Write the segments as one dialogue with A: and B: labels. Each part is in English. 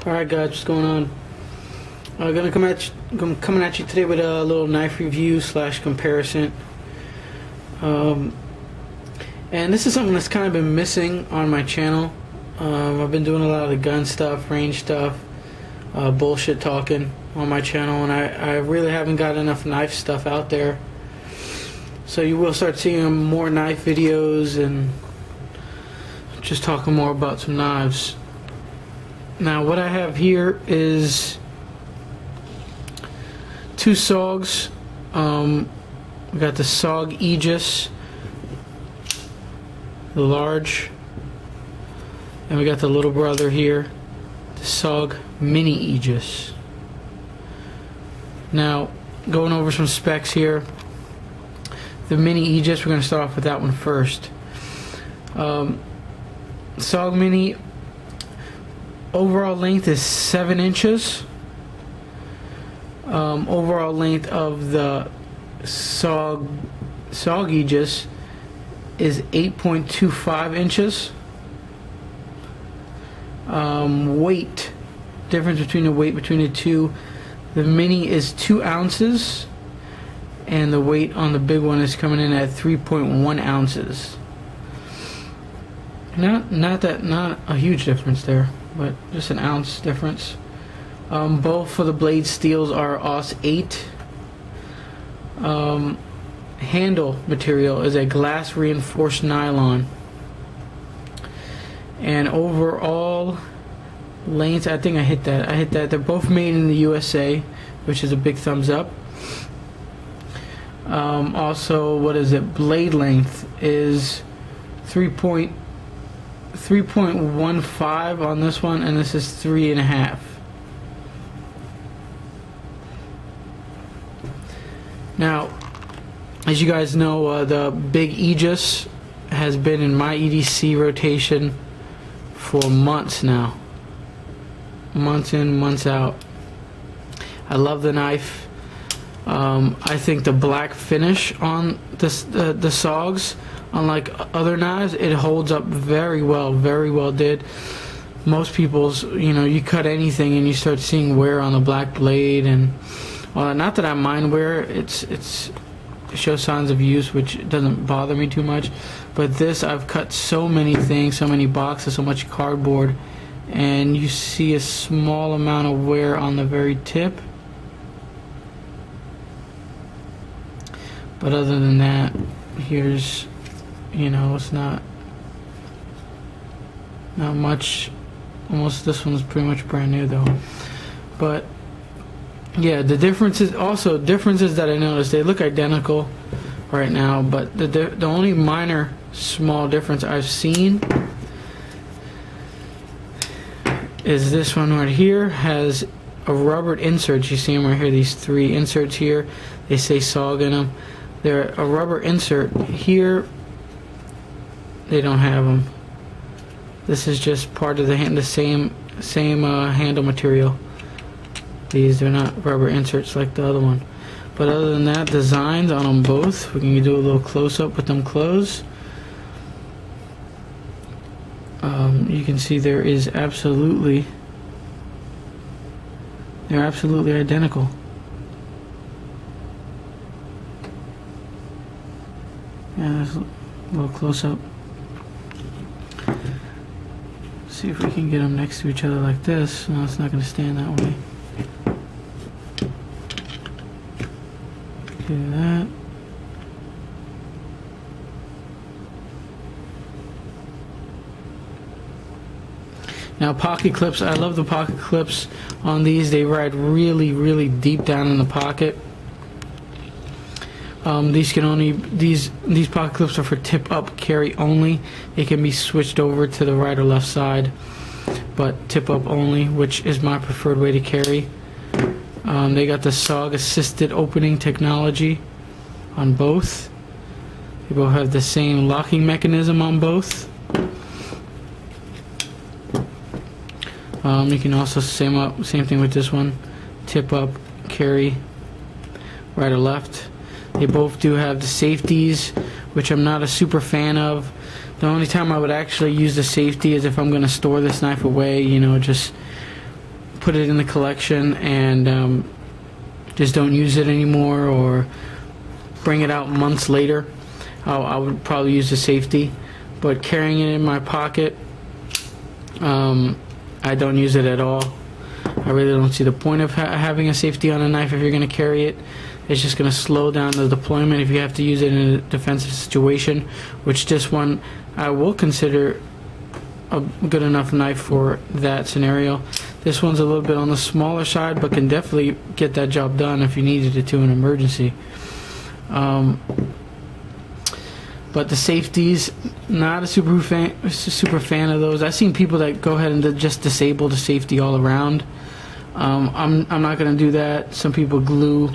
A: Alright guys, what's going on? I'm coming at you today with a little knife review slash comparison. And this is something that's kind of been missing on my channel. I've been doing a lot of the gun stuff, range stuff, bullshit talking on my channel, and I really haven't got enough knife stuff out there. So you will start seeing more knife videos and just talking more about some knives. Now what I have here is two SOGs. We got the SOG Aegis, the large, and we got the little brother here, the SOG Mini Aegis. Now going over some specs here. The Mini Aegis, we're going to start off with that one first. SOG Mini, overall length is 7 inches. Overall length of the SOG Aegis is 8.25 inches. Weight, difference between the weight between the two. The Mini is 2 ounces, and the weight on the big one is coming in at 3.1 ounces. Not a huge difference there, but just an ounce difference. Both of the blade steels are AUS 8. Handle material is a glass reinforced nylon, and overall length, I think I hit that. They're both made in the USA, which is a big thumbs up. Also, what is it? Blade length is 3.15 on this one, and this is 3.5. Now, as you guys know, the big Aegis has been in my EDC rotation for months now. Months in, months out. I love the knife. I think the black finish on the SOGs, unlike other knives, it holds up very well did. Most people's, you cut anything and you start seeing wear on the black blade, and not that I mind wear, it shows signs of use, which doesn't bother me too much. But this, I've cut so many things, so many boxes, so much cardboard, and you see a small amount of wear on the very tip. But other than that, here's, it's not much. Almost, this one's pretty much brand new though. But yeah, the differences that I noticed, they look identical right now, but the only minor small difference I've seen is this one right here has a rubber insert. You see them right here, these 3 inserts here, they say SOG in them. They're a rubber insert. Here they don't have them. This is just part of the same handle material. They're not rubber inserts like the other one. But other than that, designs on them both, we can do a little close-up with them closed. You can see they're absolutely identical. Yeah, there's a little close-up. See if we can get them next to each other like this. No, it's not going to stand that way. Do that. Now, pocket clips, I love the pocket clips on these. They ride really deep down in the pocket. These pocket clips are for tip up carry only. They can be switched over to the right or left side, but tip up only, which is my preferred way to carry. They got the SOG assisted opening technology on both. They both have the same locking mechanism on both. You can also same thing with this one, tip up carry right or left. They both do have the safeties, which I'm not a super fan of. The only time I would actually use the safety is if I'm going to store this knife away, just put it in the collection and just don't use it anymore, or bring it out months later, I would probably use the safety. But carrying it in my pocket, I don't use it at all. I really don't see the point of having a safety on a knife if you're going to carry it. It's just going to slow down the deployment if you have to use it in a defensive situation, which this one I will consider a good enough knife for that scenario. This one's a little bit on the smaller side, but can definitely get that job done if you needed it to in an emergency. But the safeties, not a super fan of those. I've seen people that go ahead and just disable the safety all around. I'm not going to do that. Some people glue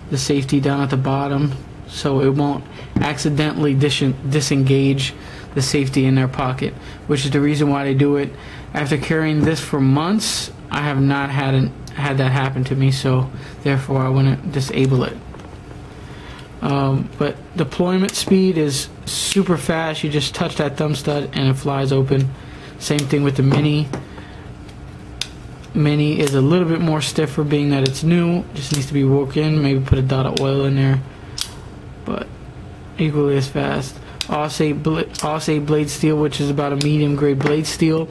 A: the safety down at the bottom so it won't accidentally disengage the safety in their pocket, which is the reason why they do it. After carrying this for months, I have not had that happen to me, so therefore I wouldn't disable it. But deployment speed is super fast. You just touch that thumb stud and it flies open. Same thing with the Mini. Mini is a little bit more stiffer, being that it's new. Just needs to be worked in. Maybe put a dot of oil in there, but equally as fast. Aussie blade steel, which is about a medium grade blade steel.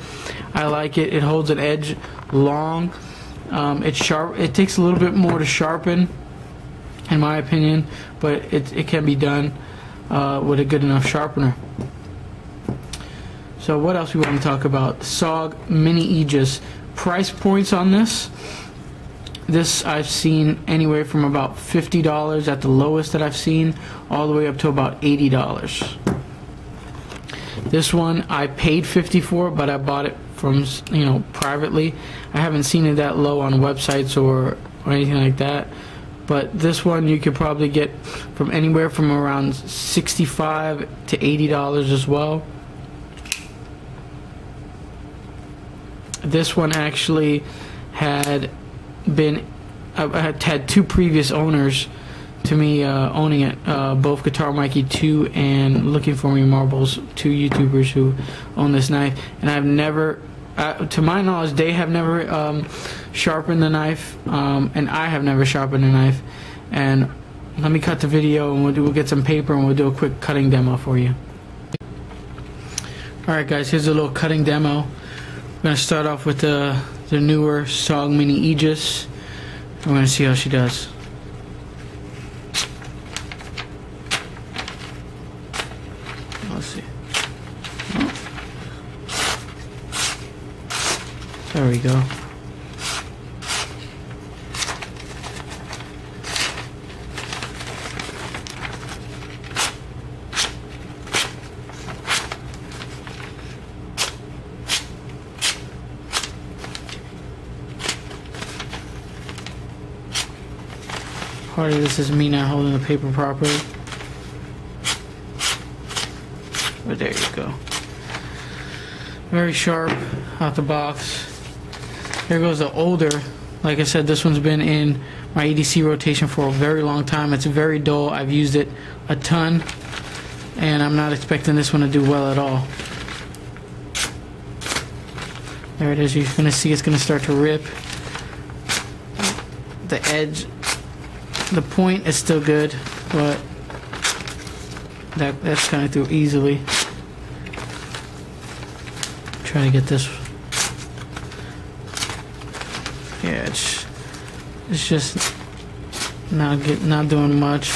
A: I like it. It holds an edge long. It's sharp. It takes a little bit more to sharpen, in my opinion, but it can be done with a good enough sharpener. So what else we want to talk about? SOG Mini Aegis. Price points on this. This I've seen anywhere from about $50 at the lowest that I've seen, all the way up to about $80. This one I paid $50 for, but I bought it from, privately. I haven't seen it that low on websites or anything like that. But this one you could probably get from anywhere from around $65 to $80 as well. This one actually had had two previous owners to me owning it, both Guitar Mikey 2 and Looking For Me Marbles, two YouTubers who own this knife, and I've never, to my knowledge, they have never sharpened the knife, and I have never sharpened a knife. And let me cut the video, and we'll get some paper and we'll do a quick cutting demo for you. Alright guys, here's a little cutting demo. We're going to start off with the newer SOG Mini Aegis. We're going to see how she does. Let's see. There we go. Part of this is me not holding the paper properly. But there you go. Very sharp out the box. Here goes the older. Like I said, this one's been in my EDC rotation for a very long time. It's very dull. I've used it a ton, and I'm not expecting this one to do well at all. There it is. You're going to see it's going to start to rip. The edge, the point is still good, but that's coming through easily. Trying to get this. Yeah, it's just not doing much.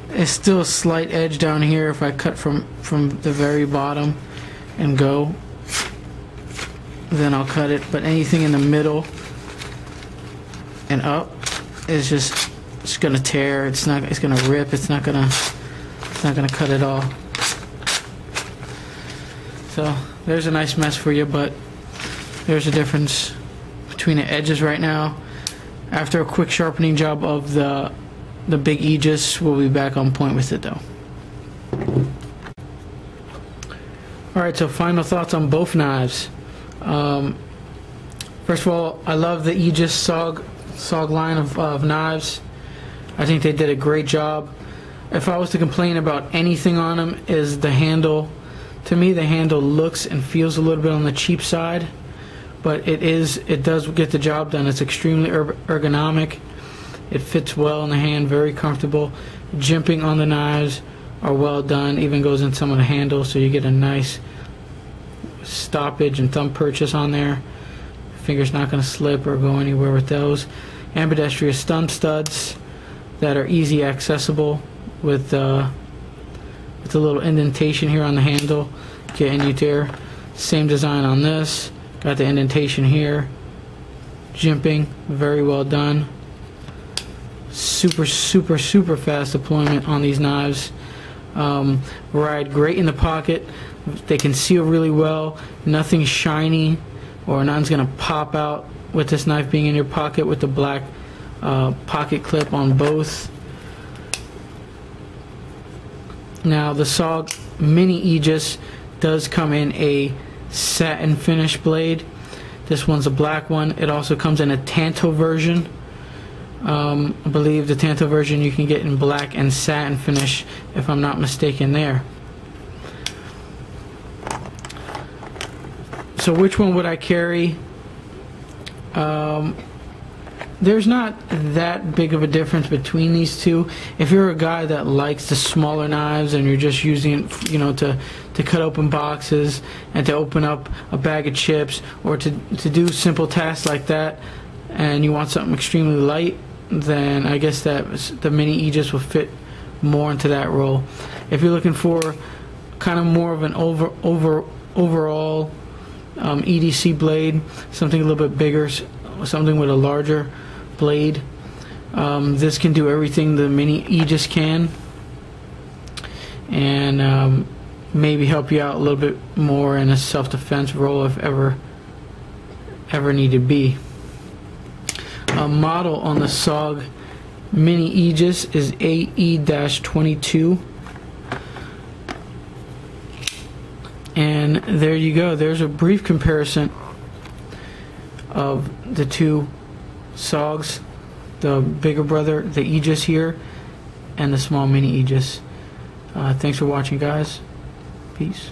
A: It's still a slight edge down here if I cut from the very bottom and go, then I'll cut it. But anything in the middle and up is just, it's gonna tear. It's gonna rip. It's not gonna cut at all. So there's a nice mess for you, but there's a difference between the edges right now. After a quick sharpening job of the big Aegis, we'll be back on point with it though. Alright, so final thoughts on both knives. First of all, I love the Aegis SOG line of knives. I think they did a great job. If I was to complain about anything on them, is the handle. To me, the handle looks and feels a little bit on the cheap side, but it does get the job done. It's extremely ergonomic. It fits well in the hand, very comfortable. Jimping on the knives are well done, even goes in some of the handles, so you get a nice stoppage and thumb purchase on there. Finger's not going to slip or go anywhere with those. Ambidextrous thumb studs that are easy accessible with a little indentation here on the handle, getting you there. Same design on this. Got the indentation here. Jimping, very well done. Super fast deployment on these knives. Ride great in the pocket. They can seal really well. Nothing shiny or nothing's gonna pop out with this knife being in your pocket with the black pocket clip on both. Now the SOG Mini Aegis does come in a satin finish blade. This one's a black one. It also comes in a Tanto version. I believe the Tanto version you can get in black and satin finish, if I'm not mistaken there. So which one would I carry? There's not that big of a difference between these two. If you're a guy that likes the smaller knives and you're just using it, you know, to cut open boxes and to open up a bag of chips, or to do simple tasks like that, and you want something extremely light, then I guess that the Mini Aegis will fit more into that role. If you're looking for kind of more of an overall EDC blade, something a little bit bigger, something with a larger blade, this can do everything the Mini Aegis can, and maybe help you out a little bit more in a self-defense role if ever need to be. A model on the SOG Mini Aegis is AE-22, and there you go. There's a brief comparison of the two SOGs, the bigger brother, the Aegis here, and the small Mini Aegis. Thanks for watching, guys. Peace.